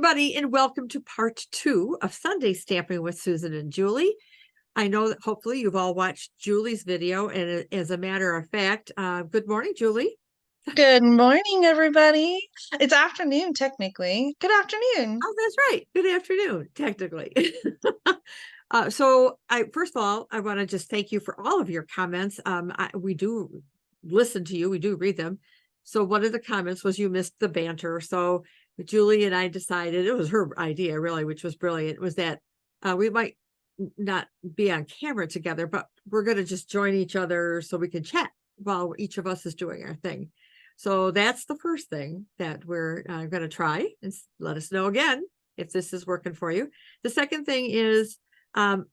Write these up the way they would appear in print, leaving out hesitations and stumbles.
everybody, and welcome to part 2 of Sunday Stamping with Susan and Julie. I know that hopefully you've all watched Julie's video, and as a matter of fact, good morning, Julie. Good morning, everybody. It's afternoon, technically. Good afternoon. Oh, that's right. Good afternoon, technically. First of all, I want to just thank you for all of your comments. We do listen to you. We do read them. So one of the comments was you missed the banter. So Julie and I decided, it was her idea really, which was brilliant, was that we might not be on camera together, but we're going to just join each other so we can chat while each of us is doing our thing. So that's the first thing that we're going to try, and let us know again if this is working for you. The second thing is I've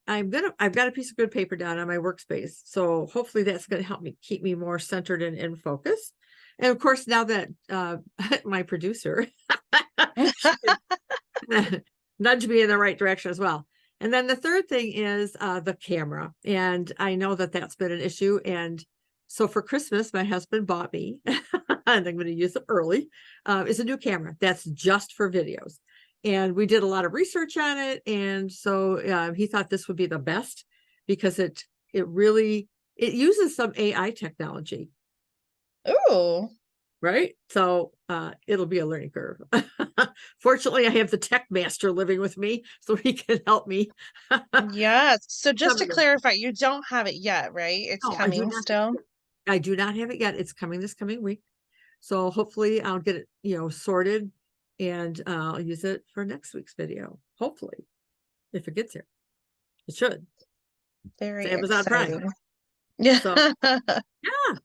got a piece of good paper down on my workspace. So hopefully that's going to help me keep me more centered and in focus. And of course, now that my producer nudge me in the right direction as well. And then the third thing is the camera. And I know that that's been an issue. And so for Christmas, my husband bought me, and I'm going to use it early, is a new camera that's just for videos. And we did a lot of research on it. And so he thought this would be the best because it uses some AI technology. Ooh. Right. So it'll be a learning curve. Fortunately, I have the tech master living with me, so he can help me. Yes. So just to clarify, you don't have it yet, right? It's No, coming still. I do not have it yet. It's coming this coming week. So hopefully I'll get it, sorted, and I'll use it for next week's video. Hopefully, if it gets here. It should. Very it's Amazon exciting. Prime. Yeah. So,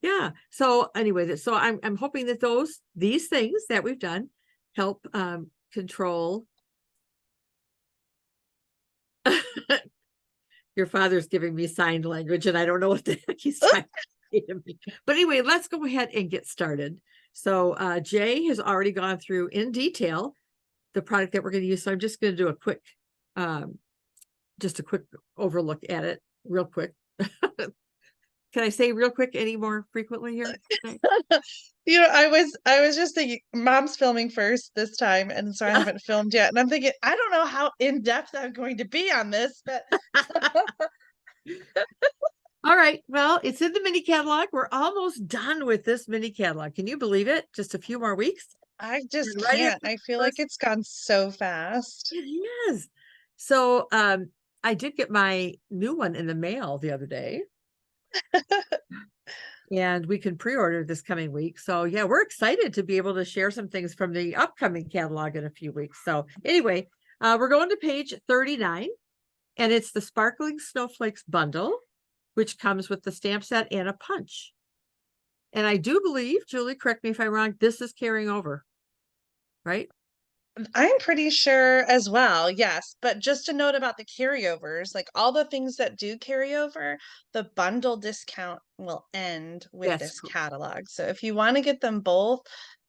yeah. So anyway, so I'm hoping that these things that we've done help control. Your father's giving me signed language, and I don't know what the heck he's trying to say to me. But anyway, let's go ahead and get started. So Jay has already gone through in detail the product that we're going to use. So I'm just going to do a quick overlook at it real quick. Can I say real quick any more frequently here? I was just thinking, Mom's filming first this time, and so I haven't filmed yet. And I'm thinking, I don't know how in-depth I'm going to be on this, but all right. Well, it's in the mini catalog. We're almost done with this mini catalog. Can you believe it? Just a few more weeks. I just can't. I feel like it's gone so fast. It is. So I did get my new one in the mail the other day. And we can pre-order this coming week. So yeah, we're excited to be able to share some things from the upcoming catalog in a few weeks. So anyway, we're going to page 39, and it's the Sparkling Snowflakes Bundle, which comes with the stamp set and a punch. And I do believe, Julie, correct me if I'm wrong, this is carrying over, right? I'm pretty sure as well, yes. But just a note about the carryovers, like all the things that do carry over, the bundle discount will end with this catalog. So if you want to get them both,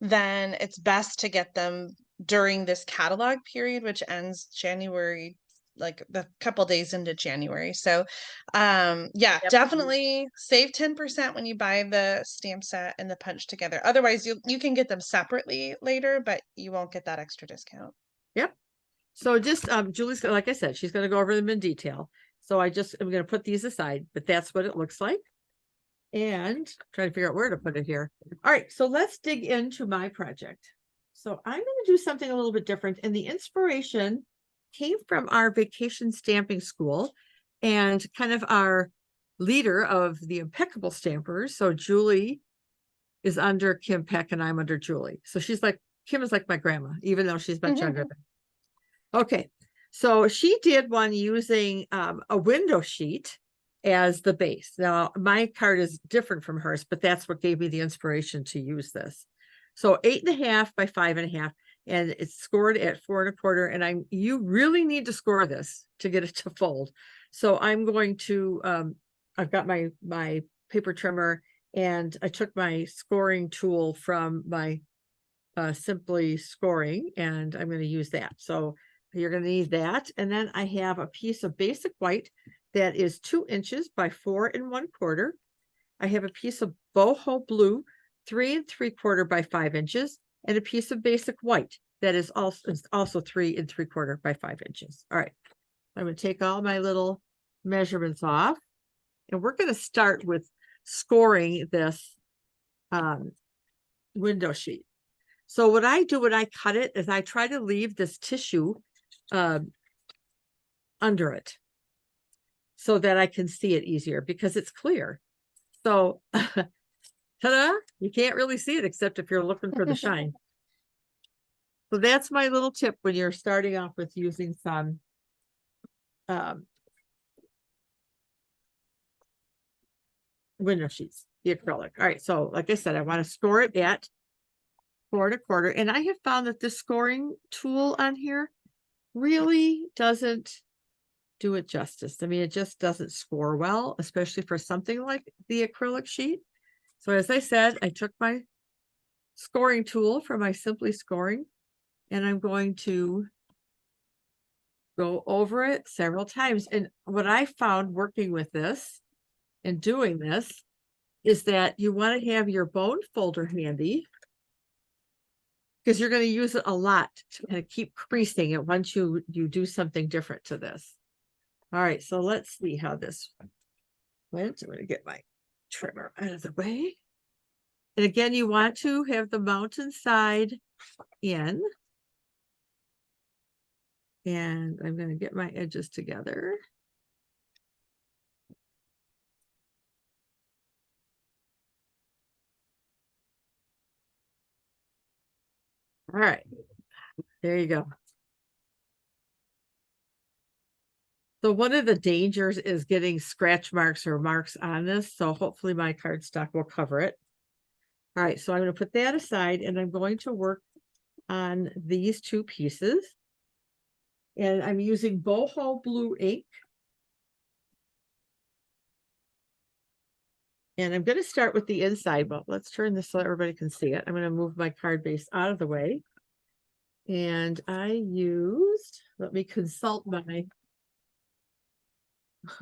then it's best to get them during this catalog period, which ends January, like the couple days into January. So yeah, definitely save 10% when you buy the stamp set and the punch together. Otherwise you can get them separately later, but you won't get that extra discount. Yep. So just Julie's, like I said, she's going to go over them in detail. So I'm going to put these aside, but that's what it looks like. And try to figure out where to put it here. All right, so let's dig into my project. So I'm going to do something a little bit different, and the inspiration came from our vacation stamping school and kind of our leader of the impeccable stampers. So Julie is under Kim Peck and I'm under Julie. So Kim is like my grandma, even though she's much younger than me. Okay. So she did one using a window sheet as the base. Now my card is different from hers, but that's what gave me the inspiration to use this. So 8.5 by 5.5. And it's scored at 4 1/4. And you really need to score this to get it to fold. So I'm going to, I've got my paper trimmer, and I took my scoring tool from my Simply Scoring, and I'm going to use that. So you're going to need that. And then I have a piece of basic white that is 2 inches by 4 1/4. I have a piece of boho blue, 3 3/4 by 5 inches. And a piece of basic white that is also 3 3/4 by 5 inches. All right. I'm going to take all my little measurements off, and we're going to start with scoring this window sheet. So what I do when I cut it is I try to leave this tissue under it so that I can see it easier because it's clear. So ta-da, you can't really see it except if you're looking for the shine. So that's my little tip when you're starting off with using some window sheets, the acrylic. All right, so like I said, I want to score it at 4 1/4, and I have found that the scoring tool on here really doesn't do it justice. I mean, it just doesn't score well, especially for something like the acrylic sheet. So as I said, I took my scoring tool for my Simply Scoring, and I'm going to go over it several times. And what I found working with this and doing this is that you want to have your bone folder handy because you're going to use it a lot to kind of keep creasing it once you do something different to this. All right, so let's see how this went. I'm going to get my trimmer out of the way. And again, you want to have the mountain side in. And I'm going to get my edges together. All right, there you go. So one of the dangers is getting scratch marks or marks on this. So hopefully my cardstock will cover it. All right, so I'm going to put that aside and I'm going to work on these 2 pieces. And I'm using Boho blue ink. And I'm going to start with the inside, but let's turn this so everybody can see it. I'm going to move my card base out of the way. And I used, let me consult my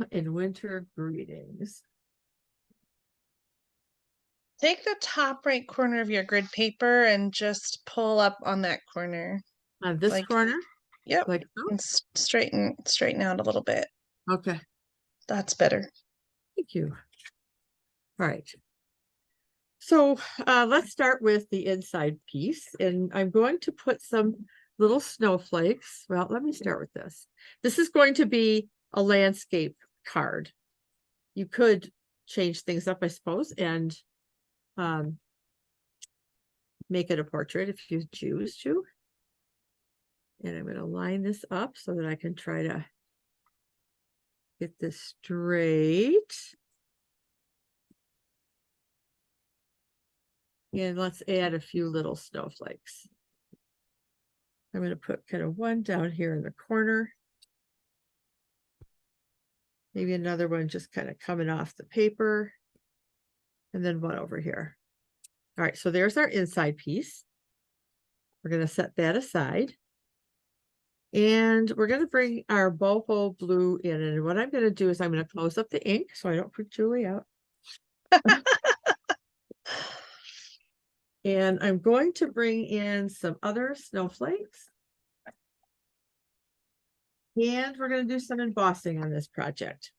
in winter greetings. Take the top right corner of your grid paper and just pull up on that corner. On this corner? Yep. Like so? And straighten out a little bit. Okay. That's better. Thank you. All right. So let's start with the inside piece. And I'm going to put some little snowflakes. Well, let me start with this. This is going to be a landscape card. You could change things up, I suppose, and make it a portrait if you choose to. And I'm going to line this up so that I can try to get this straight. And let's add a few little snowflakes. I'm going to put kind of one down here in the corner. Maybe another one just kind of coming off the paper. And then one over here. All right, so there's our inside piece. We're going to set that aside. And we're going to bring our Boho blue in. And what I'm going to do is I'm going to close up the ink so I don't freak Julie out. And I'm going to bring in some other snowflakes. And we're going to do some embossing on this project.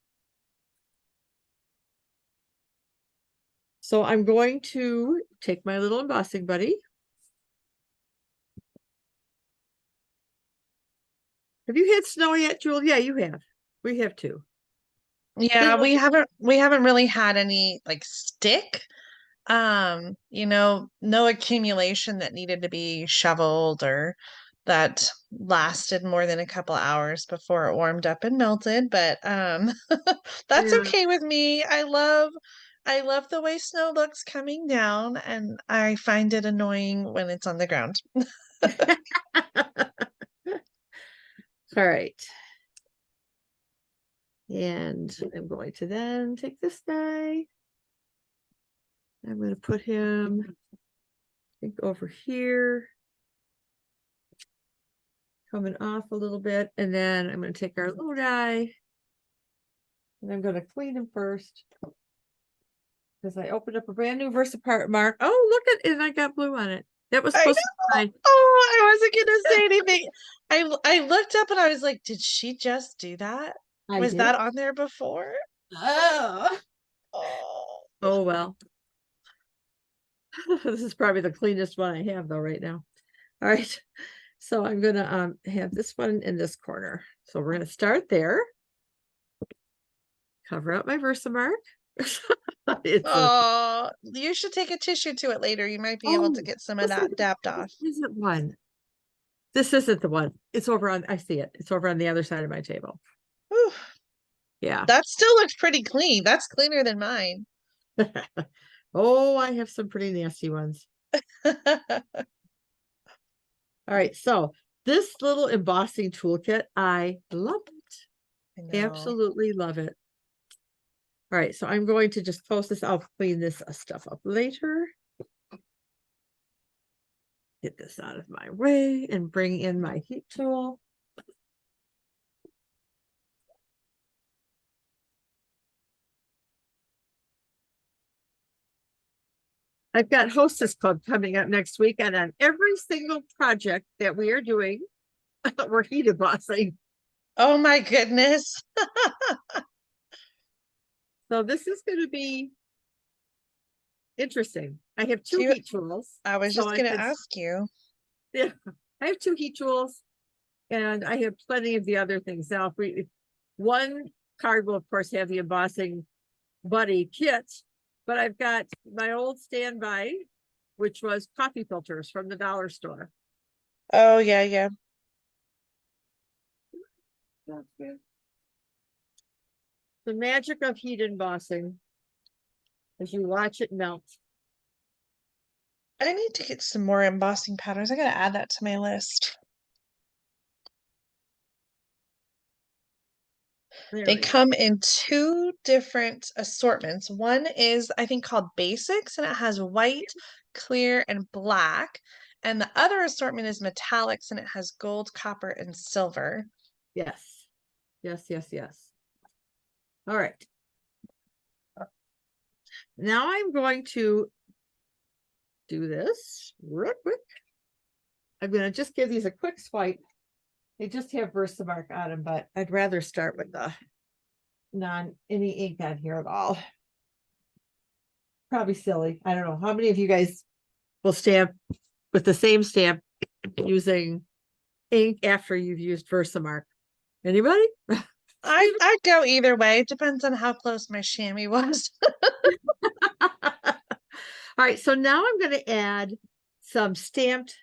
So I'm going to take my little embossing buddy. Have you had snow yet, Julie? Yeah, you have. We have too. Yeah, we haven't really had any like stick. No accumulation that needed to be shoveled or that lasted more than a couple hours before it warmed up and melted, but that's okay with me. I love the way snow looks coming down, and I find it annoying when it's on the ground. All right. And I'm going to then take this guy. I'm going to put him, I think, over here. Coming off a little bit. And then I'm going to take our little guy. And I'm going to clean him first. Because I opened up a brand new VersaPart mark. Oh, look at it. And I got blue on it. That was supposed to fine. Oh, I wasn't gonna say anything. I looked up and I was like, did she just do that? I Was did. that on there before? Oh. Oh, Oh, well. This is probably the cleanest one I have though right now. All right. So I'm gonna have this one in this corner. So we're gonna start there. Cover up my Versamark. It's a oh, you should take a tissue to it later. You might be able to oh, get some of that dapped off. this isn't one. This isn't the one. It's over on, I see it. It's over on the other side of my table. Whew, Yeah. that still looks pretty clean. That's cleaner than mine. Oh, I have some pretty nasty ones. I All right. So this little embossing toolkit, I love it. know. Absolutely love it. All right. So I'm going to just close this. I'll clean this stuff up later. Get this out of my way and bring in my heat tool. I've got Hostess Club coming up next week, and on every single project that we are doing, we're heat embossing. Oh my goodness. So this is going to be interesting. I have Do two you, heat tools. I was So just I gonna could, ask you. yeah, I have two heat tools, and I have plenty of the other things. Now, if one card will, of course, have the embossing buddy kit, but I've got my old standby, which was coffee filters from the dollar store. Oh yeah, yeah. The magic of heat embossing as you watch it melt. I need to get some more embossing patterns. I gotta add that to my list. There They we go. come in two different assortments. One is, I think, called Basics, and it has white, clear, and black. And the other assortment is Metallics, and it has gold, copper, and silver. Yes. Yes, yes, yes. All right. Now I'm going to do this real quick. I'm going to just give these a quick swipe. They just have Versamark on them, but I'd rather start with the any ink on here at all. Probably silly. I don't know. How many of you guys will stamp with the same stamp using ink after you've used Versamark? Anybody? I'd go either way. It depends on how close my chamois was. All right, so now I'm going to add some stamped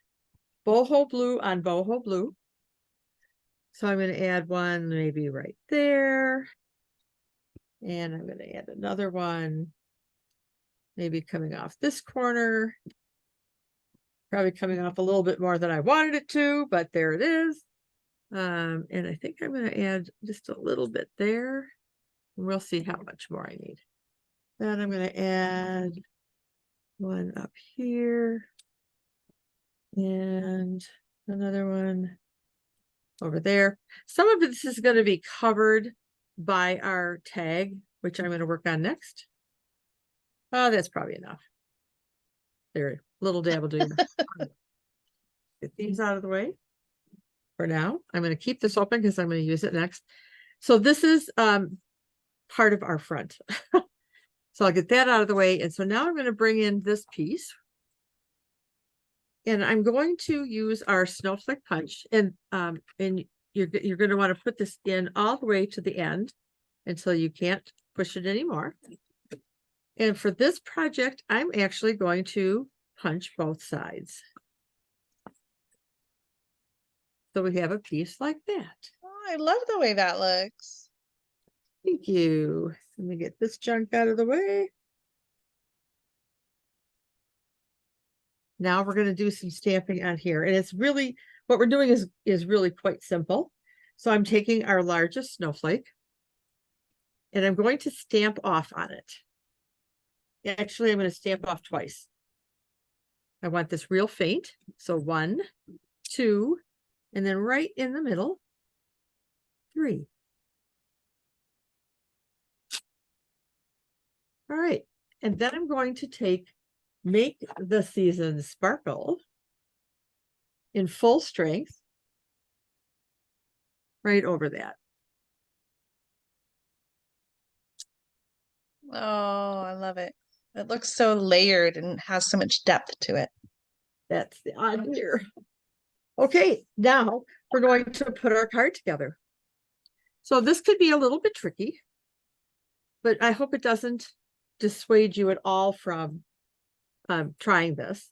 boho blue on boho blue. So I'm going to add one maybe right there. And I'm going to add another one, maybe coming off this corner. Probably coming off a little bit more than I wanted it to, but there it is. And I think I'm going to add just a little bit there. And we'll see how much more I need. Then I'm going to add one up here. And another one over there. Some of this is going to be covered by our tag, which I'm going to work on next. Oh, that's probably enough. There, little dab will do. Get these out of the way for now. I'm going to keep this open because I'm going to use it next. So this is part of our front. So I'll get that out of the way. And so now I'm going to bring in this piece. And I'm going to use our snowflake punch, and you're going to want to put this in all the way to the end until you can't push it anymore. And for this project, I'm actually going to punch both sides. So we have a piece like that. Oh, I love the way that looks. Thank you. Let me get this junk out of the way. Now we're going to do some stamping on here. And it's really, what we're doing is really quite simple. So I'm taking our largest snowflake and I'm going to stamp off on it. Actually, I'm going to stamp off twice. I want this real faint. So 1, 2, and then right in the middle, 3. All right. And then I'm going to make the season sparkle. in full strength right over that. Oh, I love it. It looks so layered and has so much depth to it. That's the idea. Okay, now we're going to put our card together. So this could be a little bit tricky, but I hope it doesn't dissuade you at all from trying this.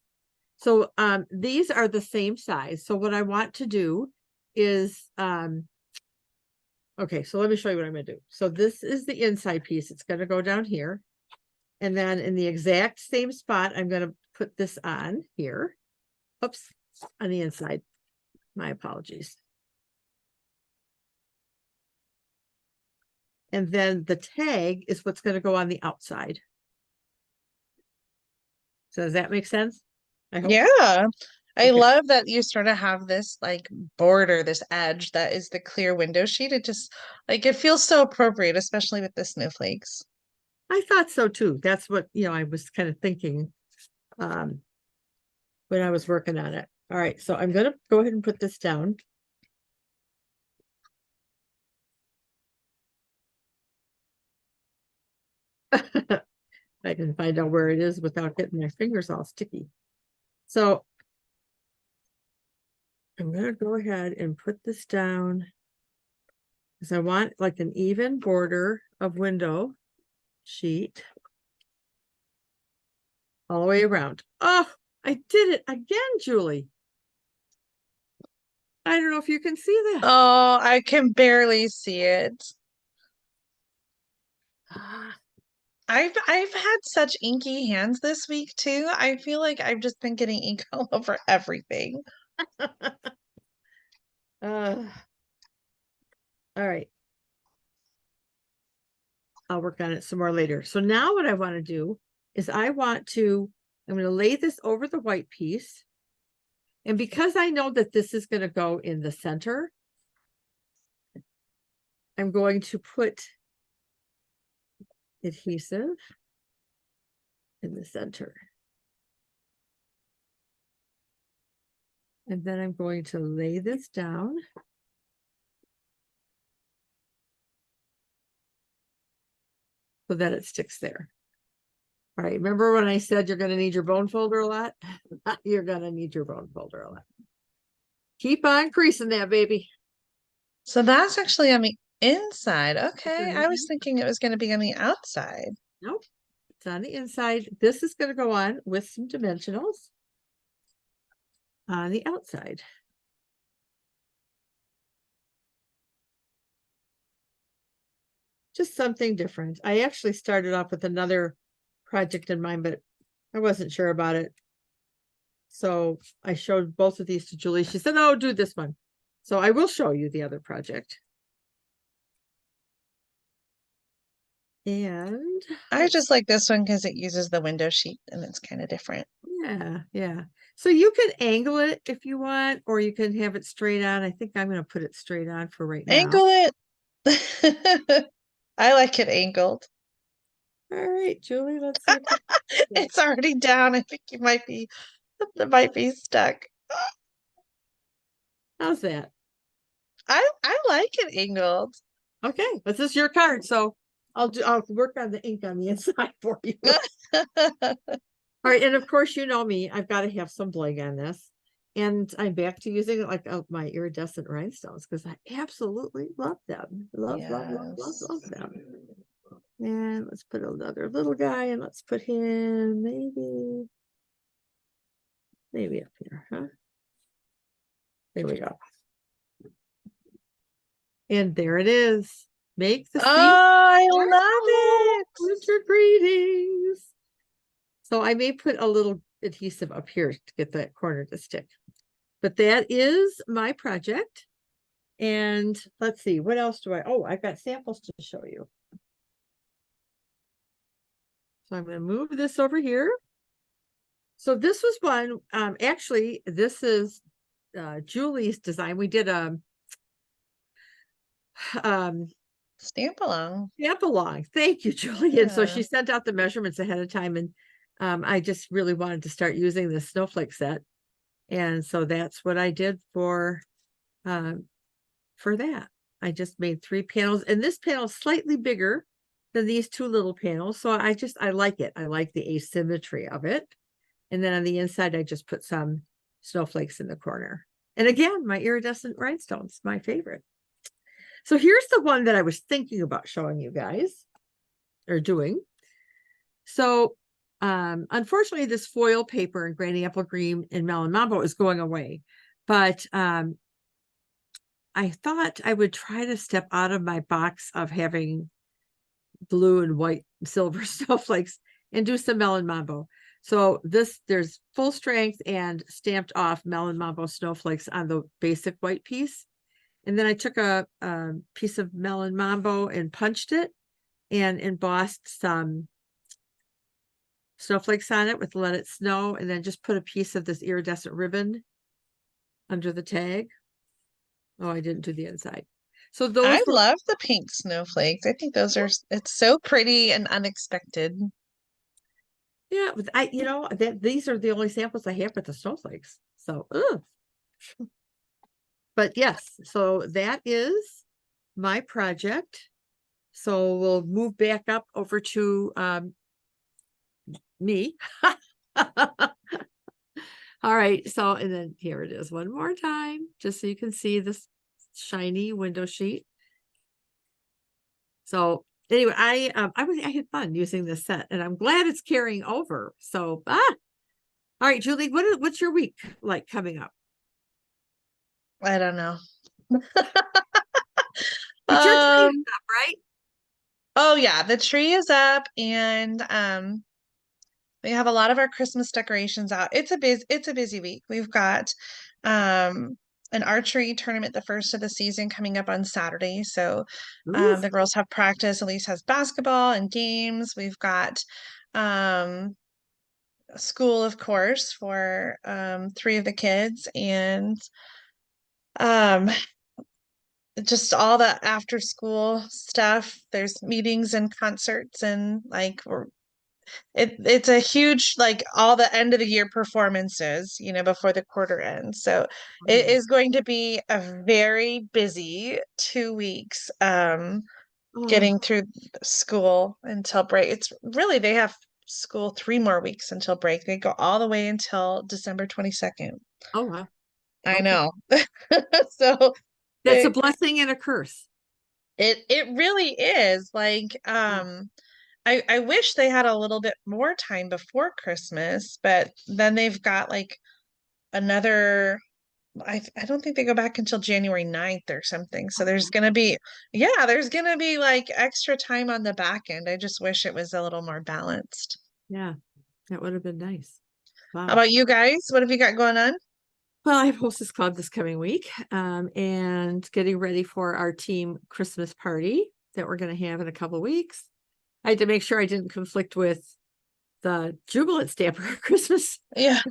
So these are the same size. So what I want to do is, okay, so let me show you what I'm going to do. So this is the inside piece. It's going to go down here. And then in the exact same spot, I'm going to put this on here. Oops, on the inside. My apologies. And then the tag is what's going to go on the outside. So does that make sense? I hope. Yeah. I Okay. love that you sort of have this like border, this edge that is the clear window sheet. It just like it feels so appropriate, especially with the snowflakes. I thought so too. That's what, I was kind of thinking when I was working on it. All right, so I'm going to go ahead and put this down. I can find out where it is without getting my fingers all sticky. So I'm going to go ahead and put this down because I want like an even border of window sheet all the way around. Oh, I did it again, Julie. I don't know if you can see that. Oh, I can barely see it. I've had such inky hands this week too. I feel like I've just been getting ink all over everything. All right. I'll work on it some more later. So now what I want to do is I'm going to lay this over the white piece. And because I know that this is going to go in the center, I'm going to put adhesive in the center. And then I'm going to lay this down. So that it sticks there. All right, remember when I said you're going to need your bone folder a lot? You're going to need your bone folder a lot. Keep on creasing that, baby. So that's actually on the inside. Okay, I was thinking it was going to be on the outside. Nope, it's on the inside. This is going to go on with some dimensionals on the outside. Just something different. I actually started off with another project in mind, but I wasn't sure about it. So I showed both of these to Julie. She said, "Oh, do this one." So I will show you the other project. And I just like this one because it uses the window sheet and it's kind of different. yeah. So you can angle it if you want, or you can have it straight on. I think I'm going to put it straight on for right now. Angle it. I like it angled. All right, Julie, let's see. It's already down. I think it might be stuck. How's that? I like it angled. Okay, this is your card, so I'll work on the ink on the inside for you. All right, and of course, you know me, I've got to have some bling on this. And I'm back to using it like my iridescent rhinestones because I absolutely love them. Love them. And let's put another little guy and let's put him maybe up here, huh? There we go. And there it is. Make the Oh, I love it. Winter greetings. So I may put a little adhesive up here to get that corner to stick. But that is my project. And let's see, what else do I've got samples to show you. So I'm going to move this over here. So this was one, actually, this is Julie's design. We did a stamp along. Thank you, Julie. Yeah. And so she sent out the measurements ahead of time, and I just really wanted to start using this snowflake set. And so that's what I did for that. I just made 3 panels, and this panel is slightly bigger than these 2 little panels. So I like it. I like the asymmetry of it. And then on the inside, I just put some snowflakes in the corner. And again, my iridescent rhinestones, my favorite. So here's the one that I was thinking about showing you guys, or doing. So unfortunately, this foil paper in Granny Apple Green and Melon Mambo is going away. But I thought I would try to step out of my box of having blue and white silver snowflakes and do some Melon Mambo. So there's full strength and stamped off Melon Mambo snowflakes on the basic white piece. And then I took a piece of Melon Mambo and punched it and embossed some snowflakes on it with Let It Snow, and then just put a piece of this iridescent ribbon under the tag. Oh, I didn't do the inside. So those I love the pink snowflakes. I think those are, it's so pretty and unexpected. Yeah, but these are the only samples I have with the snowflakes. So, but yes, so that is my project. So we'll move back up over to me. All right, so and then here it is one more time, just so you can see this shiny window sheet. So anyway, I had fun using this set, and I'm glad it's carrying over. So all right, Julie, what's your week like coming up? I don't know. But your tree is up, right? Oh yeah, the tree is up, and we have a lot of our Christmas decorations out. It's a busy week. We've got an archery tournament the first of the season coming up on Saturday. So the girls have practice. Elise has basketball and games. We've got school, of course, for 3 of the kids, and just all the after school stuff. There's meetings and concerts, and like it's a huge, like, all the end of the year performances, before the quarter ends. So it is going to be a very busy 2 weeks getting through school until break. It's really, they have school 3 more weeks until break. They go all the way until December 22nd. Oh, wow. I Okay. know. So That's a blessing and a curse. it really is. Like I wish they had a little bit more time before Christmas, but then they've got like another, I don't think they go back until January 9th or something. So there's gonna be like extra time on the back end. I just wish it was a little more balanced. Yeah, that would have been nice. Wow. How about you guys? What have you got going on? Well, I have Hostess Club this coming week, and getting ready for our team Christmas party that we're going to have in a couple of weeks. I had to make sure I didn't conflict with the Jubilant Stamper Christmas Yeah.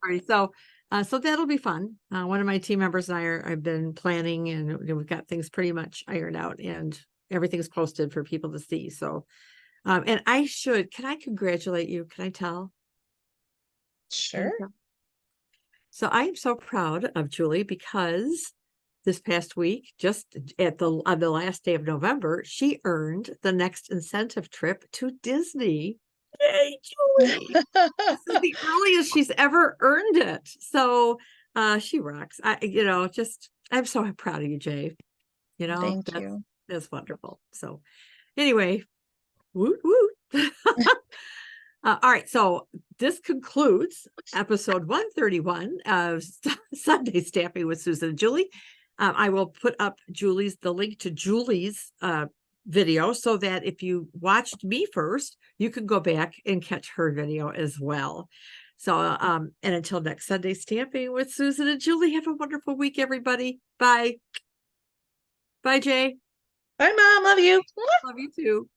party. So that'll be fun. One of my team members and I have been planning, and we've got things pretty much ironed out, and everything's posted for people to see. So, and can I congratulate you? Can I tell? Sure. So I am so proud of Julie, because this past week, just on the last day of November, she earned the next incentive trip to Disney. Yay, Julie! This is the earliest she's ever earned it. So she rocks. I'm so proud of you, Jay. Thank you. That's wonderful. So anyway, woot woot. All right, so this concludes episode 131 of Sunday Stamping with Susan and Julie. I will put up the link to Julie's video, so that if you watched me first, you can go back and catch her video as well. So, and until next Sunday Stamping with Susan and Julie, have a wonderful week, everybody. Bye. Bye, Jay. Bye, Mom. Love you. Love you too.